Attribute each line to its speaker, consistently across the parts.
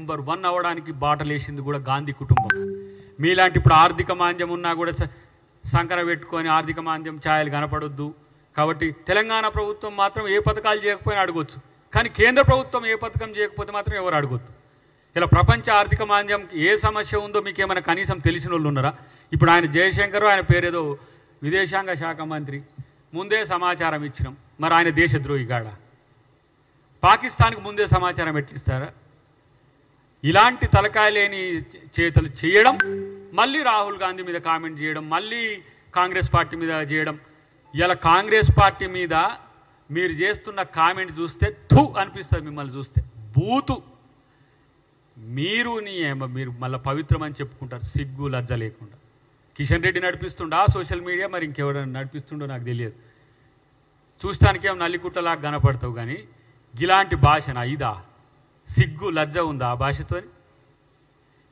Speaker 1: Number 1 అవ్వడానికి బాటలేసింది కూడా గాంధీ కుటుంబం. మీలాంటి ఇప్పుడు ఆర్థిక మాంద్యం ఉన్నా కూడా సంకర పెట్టుకొని ఆర్థిక మాంద్యం ఛాయలు కనపడొద్దు. కాబట్టి తెలంగాణ ప్రభుత్వం మాత్రం ఏ పథకాలు చేయకపోయినా అడగొచ్చు, కానీ కేంద్ర ప్రభుత్వం ఏ పథకం చేయకపోతే మాత్రం ఎవరు అడగొద్దు. ఇలా ప్రపంచ ఆర్థిక మాంద్యంకి ఏ సమస్య ఉందో మీకు ఏమైనా కనీసం తెలిసిన వాళ్ళు ఉన్నారా? ఇప్పుడు ఆయన జయశంకర్, ఆయన పేరేదో విదేశాంగ శాఖ మంత్రి, ముందే సమాచారం ఇచ్చినాం. మరి ఆయన దేశద్రోహి కాడా? పాకిస్తాన్కి ముందే సమాచారం ఎట్లిస్తారా? ఇలాంటి తలకాయ లేని చేతలు చేయడం, మళ్ళీ రాహుల్ గాంధీ మీద కామెంట్ చేయడం, మళ్ళీ కాంగ్రెస్ పార్టీ మీద చేయడం. ఇలా కాంగ్రెస్ పార్టీ మీద మీరు చేస్తున్న కామెంట్ చూస్తే థూ అనిపిస్తుంది. మిమ్మల్ని చూస్తే బూతు. మీరు మళ్ళీ పవిత్రం అని చెప్పుకుంటారు, సిగ్గు లజ్జ లేకుండా. కిషన్ రెడ్డి నడిపిస్తుండా సోషల్ మీడియా, మరి ఇంకెవరైనా నడిపిస్తుండో నాకు తెలియదు. చూస్తానికేమో నల్లికుట్టలాగా కనపడతావు, కానీ ఇలాంటి భాషనా ఇదా? సిగ్గు లజ్జ ఉందా ఆ భాషతో?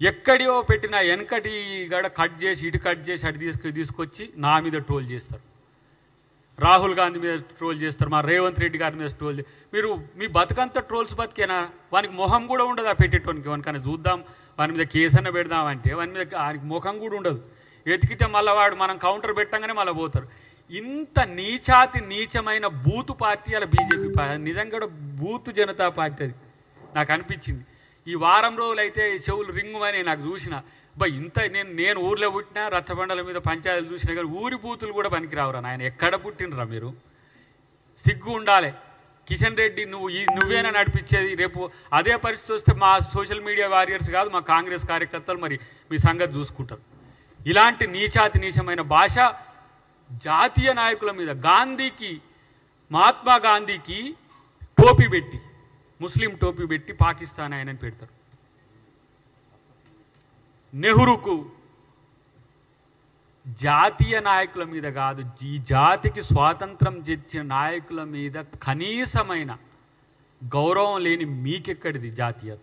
Speaker 1: ఎక్కడియో పెట్టిన వెనకటి గడ కట్ చేసి ఇటు కట్ చేసి అటు తీసుకొచ్చి నా మీద ట్రోల్ చేస్తారు. రాహుల్ గాంధీ మీద ట్రోల్ చేస్తారు, మా రేవంత్ రెడ్డి గారి మీద ట్రోల్ మీరు మీ బతుకంతా ట్రోల్స్ బతికేనా? వానికి మొహం కూడా ఉండదు. ఆ పెట్టేటోనికి వానికన్నా చూద్దాం, వాని మీద కేసన్న పెడదామంటే వాని మీద ఆయనకి ముఖం కూడా ఉండదు. ఎతికితే మళ్ళీ వాడు మనం కౌంటర్ పెట్టంగానే మళ్ళీ పోతారు. ఇంత నీచాతి నీచమైన బూతు పార్టీ అలా బీజేపీ పార్టీ, నిజంగా కూడా బూతు జనతా పార్టీ అది నాకు అనిపించింది. ఈ వారం రోజులు అయితే చెవులు రింగుమని నాకు చూసిన ఇంత నేను ఊర్లో పుట్టినా రచ్చబండల మీద పంచాయతీలు చూసినా కానీ ఊరి బూతులు కూడా పనికిరావురా నాయన. ఎక్కడ పుట్టినరా మీరు? సిగ్గు ఉండాలి. కిషన్ రెడ్డి నువ్వేనా నడిపించేది? రేపు అదే పరిస్థితి వస్తే మా సోషల్ మీడియా వారియర్స్ కాదు, మా కాంగ్రెస్ కార్యకర్తలు మరి మీ సంగతి చూసుకుంటారు. ఇలాంటి నీచాతి నీచమైన భాష జాతీయ నాయకుల మీద, గాంధీకి, మహాత్మా గాంధీకి టోపీ పెట్టి, ముస్లిం టోపీ పెట్టి పాకిస్తాన్ ఆయనని పెడతారు. నెహ్రూకు జాతీయ నాయకుల మీద కాదు, ఈ జాతికి స్వాతంత్రం తెచ్చిన నాయకుల మీద కనీసమైన గౌరవం లేని మీకెక్కడిది జాతీయత?